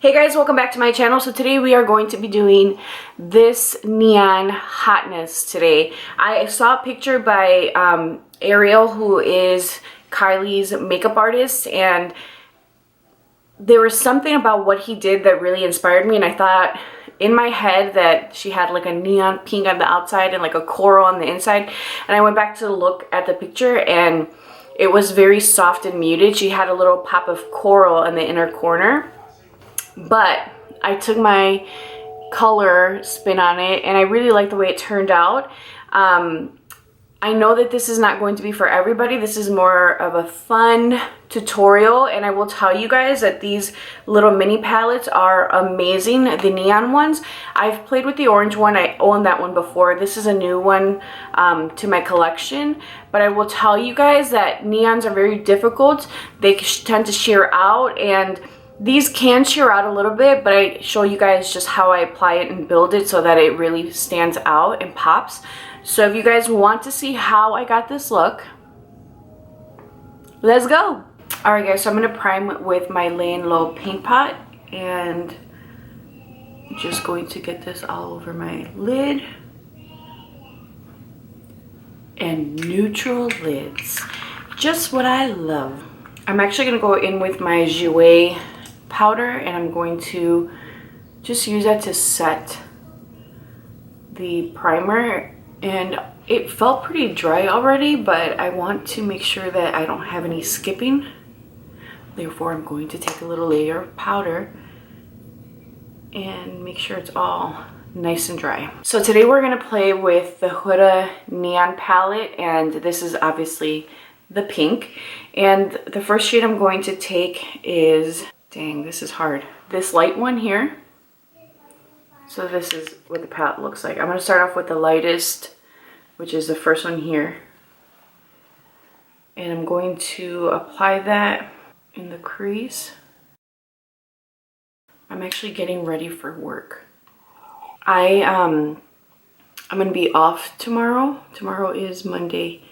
Hey guys, welcome back to my channel. So today we are going to be doing this neon hotness today. I saw a picture by Ariel, who is Kylie's makeup artist, and there was something about what he did that really inspired me, and I thought in my head that she had like a neon pink on the outside and like a coral on the inside, and I went back to look at the picture and it was very soft and muted. She had a little pop of coral in the inner corner. But I took my color spin on it and I really like the way it turned out. I know that this is not going to be for everybody. This is more of a fun tutorial, and I will tell you guys that these little mini palettes are amazing, the neon ones. I've played with the orange one. I owned that one before. This is a new one to my collection, but I will tell you guys that neons are very difficult. They tend to sheer out, and these can sheer out a little bit, but I show you guys just how I apply it and build it so that it really stands out and pops. So if you guys want to see how I got this look, let's go. Alright guys, so I'm going to prime with my Lay and Low paint pot, and I'm just going to get this all over my lid. And neutral lids, just what I love. I'm actually going to go in with my Jouer powder, and I'm going to just use that to set the primer. And it felt pretty dry already, but I want to make sure that I don't have any skipping. Therefore, I'm going to take a little layer of powder and make sure it's all nice and dry. So today we're going to play with the Huda Neon palette, and this is obviously the pink. And the first shade I'm going to take is, dang, this is hard, this light one here. So this is what the palette looks like. I'm going to start off with the lightest, which is the first one here. And I'm going to apply that in the crease. I'm actually getting ready for work. I'm going to be off tomorrow. Tomorrow is Monday.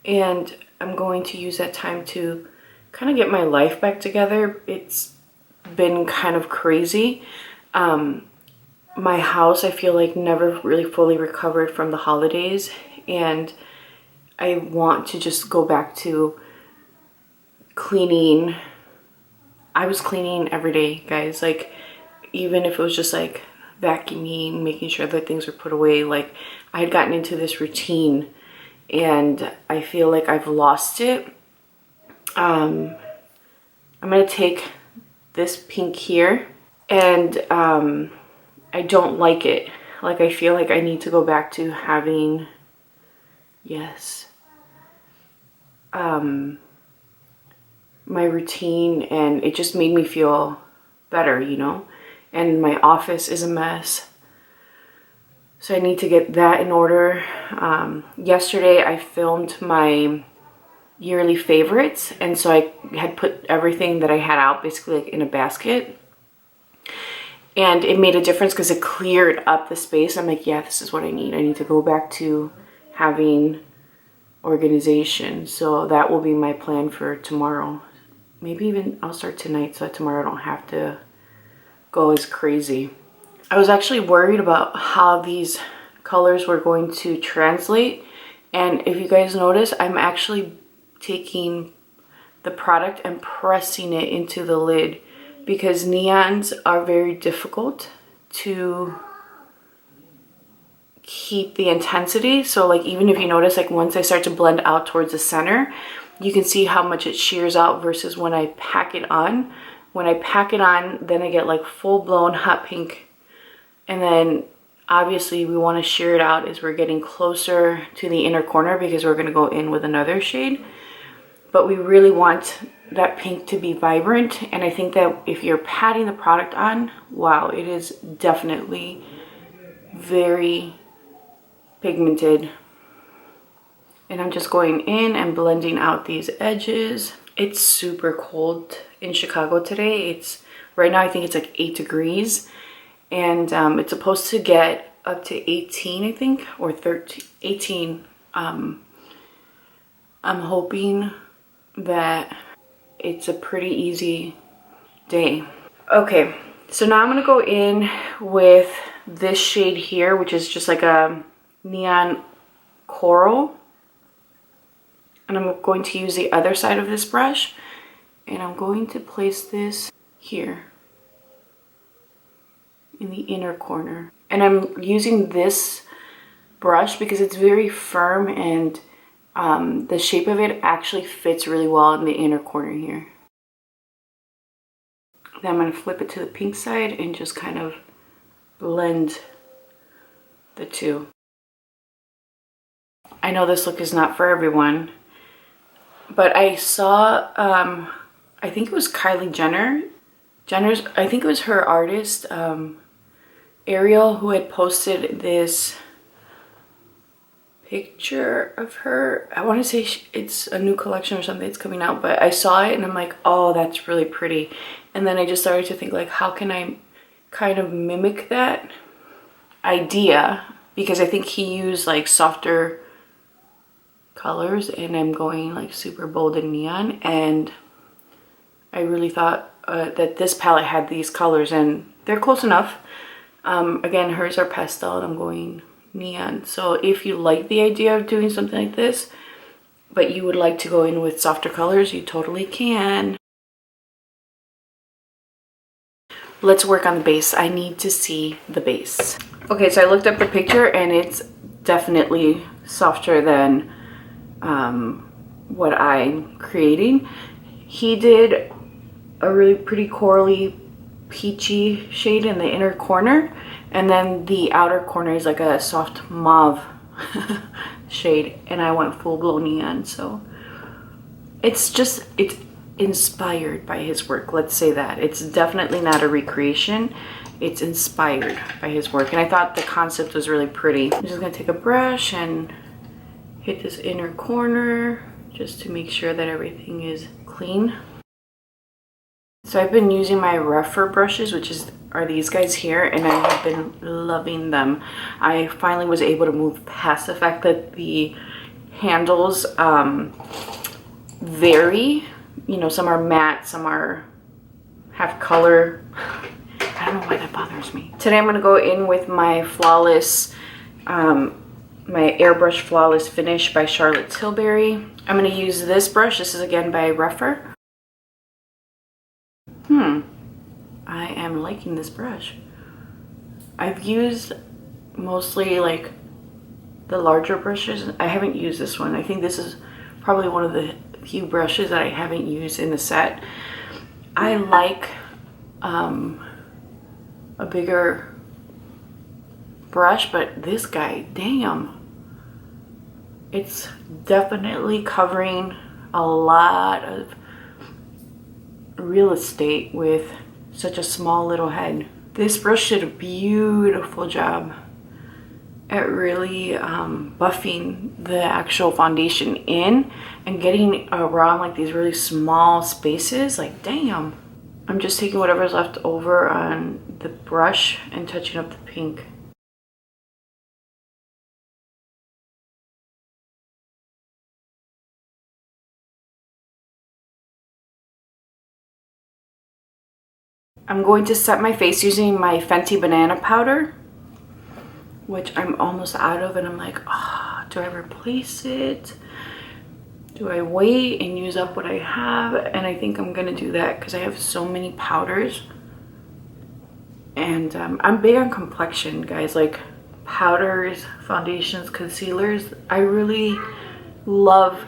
And I'm going to use that time to kind of get my life back together. It's been kind of crazy. My house, I feel like, never really fully recovered from the holidays, and I want to just go back to cleaning. I was cleaning every day, guys, like even if it was just like vacuuming, making sure that things were put away. Like, I had gotten into this routine and I feel like I've lost it. I'm gonna take this pink here, and I don't like it. Like, I feel like I need to go back to having, yes, my routine, and it just made me feel better, you know? And my office is a mess, so I need to get that in order. Yesterday I filmed my yearly favorites, and so I had put everything that I had out basically like in a basket. And it made a difference because it cleared up the space. I'm like, yeah, this is what I need. I need to go back to having organization. So that will be my plan for tomorrow. Maybe even I'll start tonight so that tomorrow I don't have to go as crazy. I was actually worried about how these colors were going to translate. And if you guys notice, I'm actually taking the product and pressing it into the lid, because neons are very difficult to keep the intensity. So like, even if you notice, like once I start to blend out towards the center, you can see how much it shears out versus when I pack it on. When I pack it on, then I get like full-blown hot pink. And then obviously we want to shear it out as we're getting closer to the inner corner, because we're going to go in with another shade. But we really want that pink to be vibrant, and I think that if you're patting the product on, wow, it is definitely very pigmented. And I'm just going in and blending out these edges. It's super cold in Chicago today. It's right now, I think it's like 8 degrees, and it's supposed to get up to 18, I think, or 13, 18. I'm hoping that it's a pretty easy day. Okay, So now I'm going to go in with this shade here, which is just like a neon coral. And I'm going to use the other side of this brush. And I'm going to place this here in the inner corner. And I'm using this brush because it's very firm and the shape of it actually fits really well in the inner corner here. Then I'm going to flip it to the pink side and just kind of blend the two. I know this look is not for everyone, but I saw, I think it was Kylie Jenner's, I think it was her artist, Ariel, who had posted this picture of her. I want to say it's a new collection or something that's coming out, but I saw it and I'm like, oh, that's really pretty. And then I just started to think, like, how can I kind of mimic that idea? Because I think he used like softer colors and I'm going like super bold and neon, and I really thought that this palette had these colors and they're close enough. Again, hers are pastel and I'm going neon. So if you like the idea of doing something like this, but you would like to go in with softer colors, you totally can. Let's work on the base. I need to see the base. Okay, so I looked up the picture and it's definitely softer than what I'm creating. He did a really pretty corally peachy shade in the inner corner, and then the outer corner is like a soft mauve shade, and I went full-blown neon. So it's inspired by his work, let's say that. It's definitely not a recreation, it's inspired by his work, and I thought the concept was really pretty. I'm just gonna take a brush and hit this inner corner just to make sure that everything is clean. So I've been using my rougher brushes, which are these guys here, and I have been loving them. I finally was able to move past the fact that the handles vary. You know, some are matte, some have color. I don't know why that bothers me. Today I'm going to go in with my Flawless, my Airbrush Flawless Finish by Charlotte Tilbury. I'm going to use this brush. This is again by Rougher. I am liking this brush. I've used mostly like the larger brushes. I haven't used this one. I think this is probably one of the few brushes that I haven't used in the set. I like a bigger brush, but this guy, damn, it's definitely covering a lot of real estate with such a small little head. This brush did a beautiful job at really buffing the actual foundation in and getting around like these really small spaces. Like, damn. I'm just taking whatever's left over on the brush and touching up the pink. I'm going to set my face using my Fenty Banana Powder, which I'm almost out of, and I'm like, do I replace it? Do I wait and use up what I have? And I think I'm gonna do that because I have so many powders. And I'm big on complexion, guys, like powders, foundations, concealers. I really love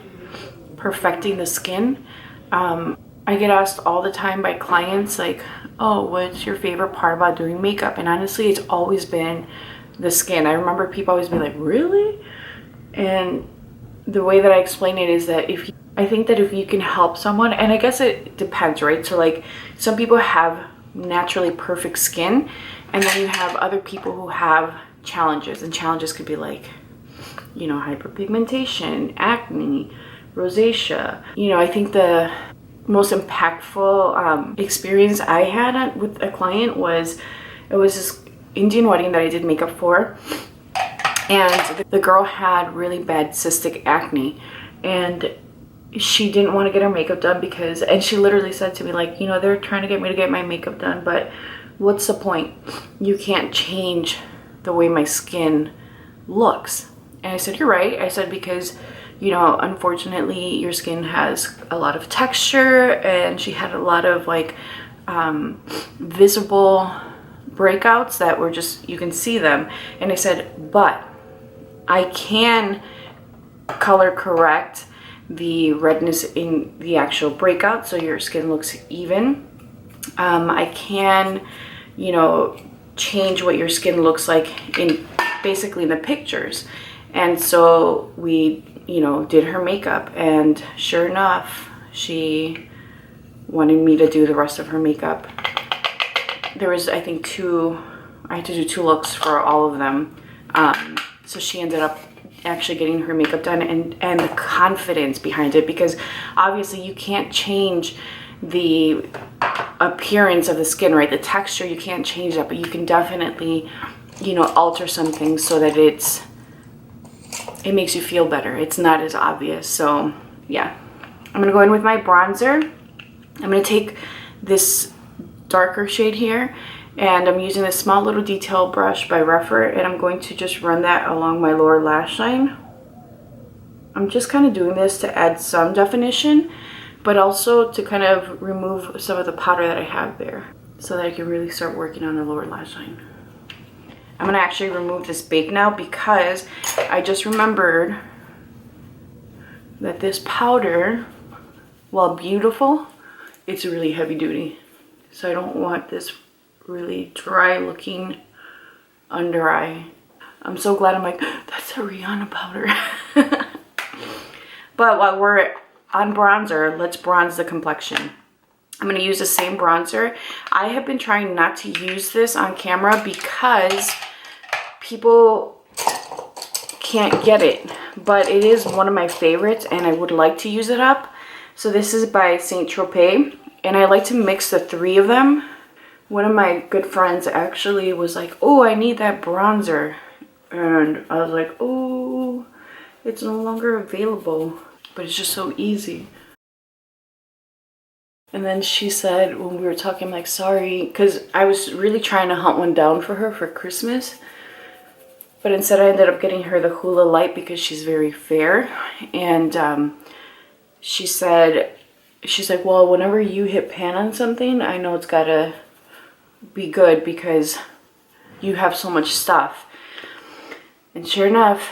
perfecting the skin. I get asked all the time by clients, like, oh, what's your favorite part about doing makeup? And honestly, it's always been the skin. I remember people always be like, really? And the way that I explain it is that I think that if you can help someone, and I guess it depends, right? So like some people have naturally perfect skin, and then you have other people who have challenges, and challenges could be like, you know, hyperpigmentation, acne, rosacea. You know, I think the most impactful experience I had with a client was, it was this Indian wedding that I did makeup for, and the girl had really bad cystic acne, and she didn't want to get her makeup done because, and she literally said to me, like, you know, they're trying to get me to get my makeup done, but what's the point? You can't change the way my skin looks. And I said, you're right. I said, because, you know, unfortunately your skin has a lot of texture, and she had a lot of like visible breakouts that were just, you can see them. And I said, but I can color correct the redness in the actual breakout so your skin looks even. I can, you know, change what your skin looks like in basically in the pictures. And so we, you know, did her makeup, and sure enough, she wanted me to do the rest of her makeup. There was, I think, I had to do 2 looks for all of them. So she ended up actually getting her makeup done, and the confidence behind it, because obviously you can't change the appearance of the skin, right? The texture, you can't change that, but you can definitely, you know, alter some things so that it makes you feel better. It's not as obvious. So yeah, I'm gonna go in with my bronzer. I'm gonna take this darker shade here, and I'm using a small little detail brush by Refer, and I'm going to just run that along my lower lash line. I'm just kind of doing this to add some definition, but also to kind of remove some of the powder that I have there so that I can really start working on the lower lash line. I'm gonna actually remove this bake now because I just remembered that this powder, while beautiful, it's really heavy duty. So I don't want this really dry looking under eye. I'm so glad I'm like, that's a Rihanna powder. But while we're on bronzer, let's bronze the complexion. I'm going to use the same bronzer. I have been trying not to use this on camera because people can't get it, but it is one of my favorites and I would like to use it up. So this is by St. Tropez, and I like to mix the 3 of them. One of my good friends actually was like, oh, I need that bronzer. And I was like, oh, it's no longer available, but it's just so easy. And then she said, when we were talking, I'm like, sorry, because I was really trying to hunt one down for her for Christmas. But instead I ended up getting her the Hula Light because she's very fair. And she said, she's like, well, whenever you hit pan on something, I know it's gotta be good because you have so much stuff. And sure enough,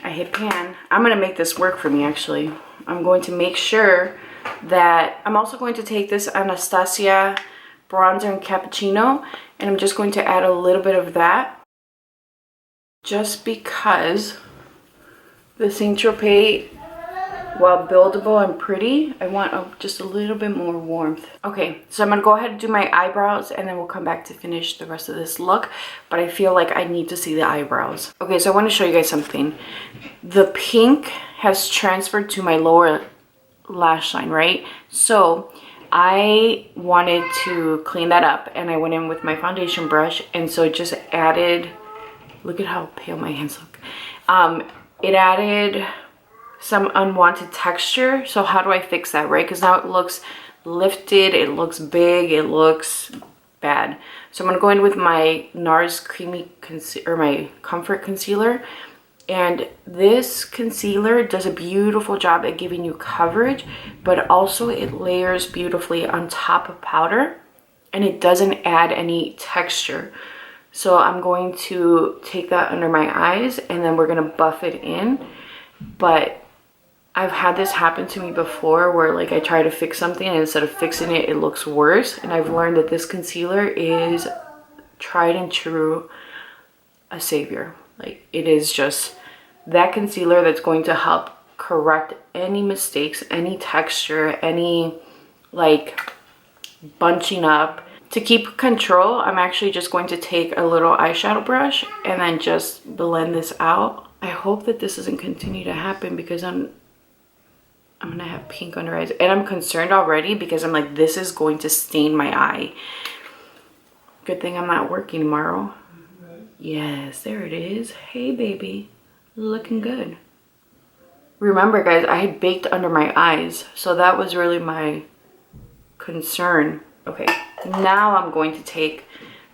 I hit pan. I'm gonna make this work for me actually. I'm going to make sure that I'm also going to take this Anastasia bronzer in Cappuccino, and I'm just going to add a little bit of that just because the St. Tropez, while buildable and pretty, I want just a little bit more warmth. Okay, so I'm gonna go ahead and do my eyebrows and then we'll come back to finish the rest of this look, but I feel like I need to see the eyebrows. Okay, so I want to show you guys something. The pink has transferred to my lower lash line, right? So I wanted to clean that up and I went in with my foundation brush, and so it just added, look at how pale my hands look. It added some unwanted texture. So how do I fix that, right? Because now it looks lifted, it looks big, it looks bad. So I'm gonna go in with my NARS creamy or my comfort concealer, and this concealer does a beautiful job at giving you coverage, but also it layers beautifully on top of powder and it doesn't add any texture. So I'm going to take that under my eyes and then we're gonna buff it in. But I've had this happen to me before where like I try to fix something and instead of fixing it, it looks worse. And I've learned that this concealer is tried and true a savior. Like it is just that concealer that's going to help correct any mistakes, any texture, any like bunching up. To keep control, I'm actually just going to take a little eyeshadow brush and then just blend this out. I hope that this doesn't continue to happen because I'm gonna have pink under eyes, and I'm concerned already because I'm like, this is going to stain my eye. Good thing I'm not working tomorrow. Yes, there it is. Hey baby, looking good. Remember guys, I had baked under my eyes, so that was really my concern. Okay, Now I'm going to take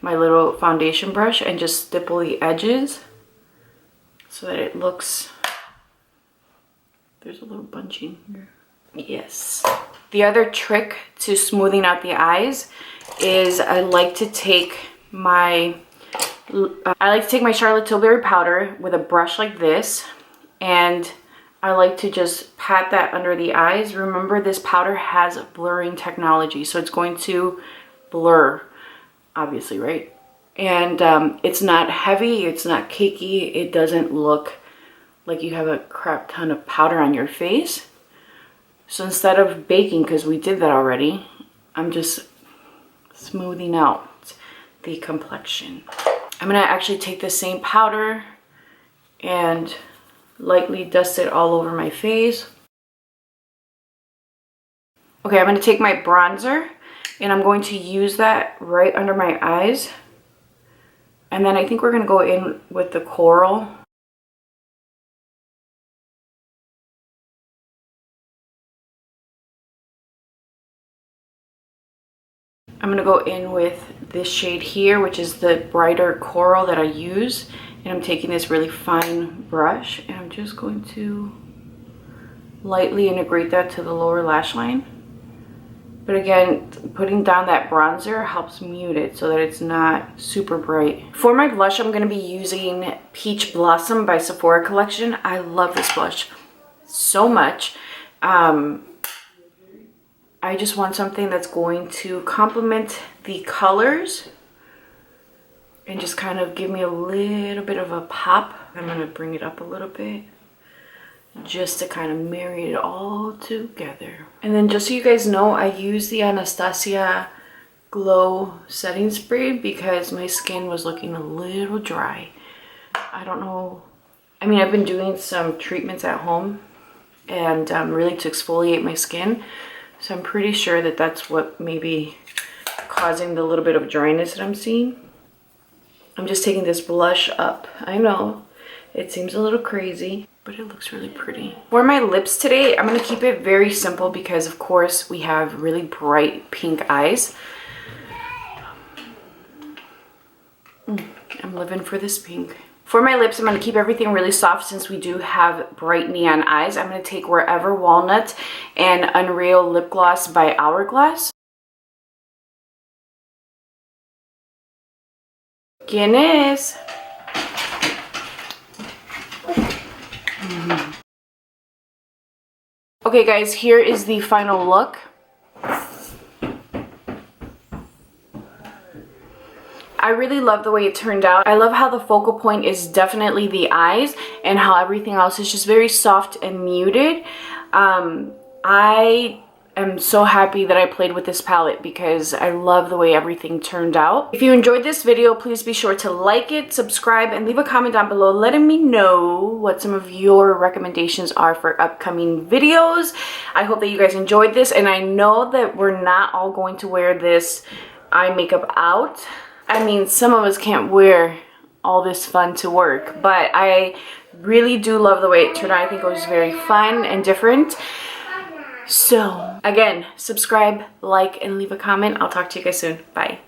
my little foundation brush and just stipple the edges so that it looks, there's a little bunching here. Yes. The other trick to smoothing out the eyes is I like to take my Charlotte Tilbury powder with a brush like this, and I like to just pat that under the eyes. Remember, this powder has blurring technology, so it's going to blur, obviously, right? And it's not heavy, it's not cakey, it doesn't look like you have a crap ton of powder on your face. So instead of baking, because we did that already, I'm just smoothing out the complexion. I'm gonna actually take the same powder and lightly dust it all over my face. Okay, I'm gonna take my bronzer and I'm going to use that right under my eyes. And then I think we're gonna go in with the coral. I'm gonna go in with this shade here, which is the brighter coral that I use. And I'm taking this really fine brush and I'm just going to lightly integrate that to the lower lash line. But again, putting down that bronzer helps mute it so that it's not super bright. For my blush, I'm going to be using Peach Blossom by Sephora Collection. I love this blush so much. I just want something that's going to complement the colors and just kind of give me a little bit of a pop. I'm going to bring it up a little bit, just to kind of marry it all together. And then just so you guys know, I use the Anastasia Glow Setting Spray because my skin was looking a little dry. I don't know. I mean, I've been doing some treatments at home and really to exfoliate my skin. So I'm pretty sure that that's what may be causing the little bit of dryness that I'm seeing. I'm just taking this blush up. I know it seems a little crazy, but it looks really pretty. For my lips today, I'm gonna keep it very simple because of course we have really bright pink eyes. I'm living for this pink. For my lips, I'm gonna keep everything really soft since we do have bright neon eyes. I'm gonna take Wherever Walnut and Unreal Lip Gloss by Hourglass. ¿Quién es? Okay guys, here is the final look. I really love the way it turned out. I love how the focal point is definitely the eyes and how everything else is just very soft and muted. I am so happy that I played with this palette because I love the way everything turned out. If you enjoyed this video, please be sure to like it, subscribe, and leave a comment down below letting me know what some of your recommendations are for upcoming videos. I hope that you guys enjoyed this, and I know that we're not all going to wear this eye makeup out. I mean, some of us can't wear all this fun to work, but I really do love the way it turned out. I think it was very fun and different. So again, subscribe, like, and leave a comment. I'll talk to you guys soon. Bye.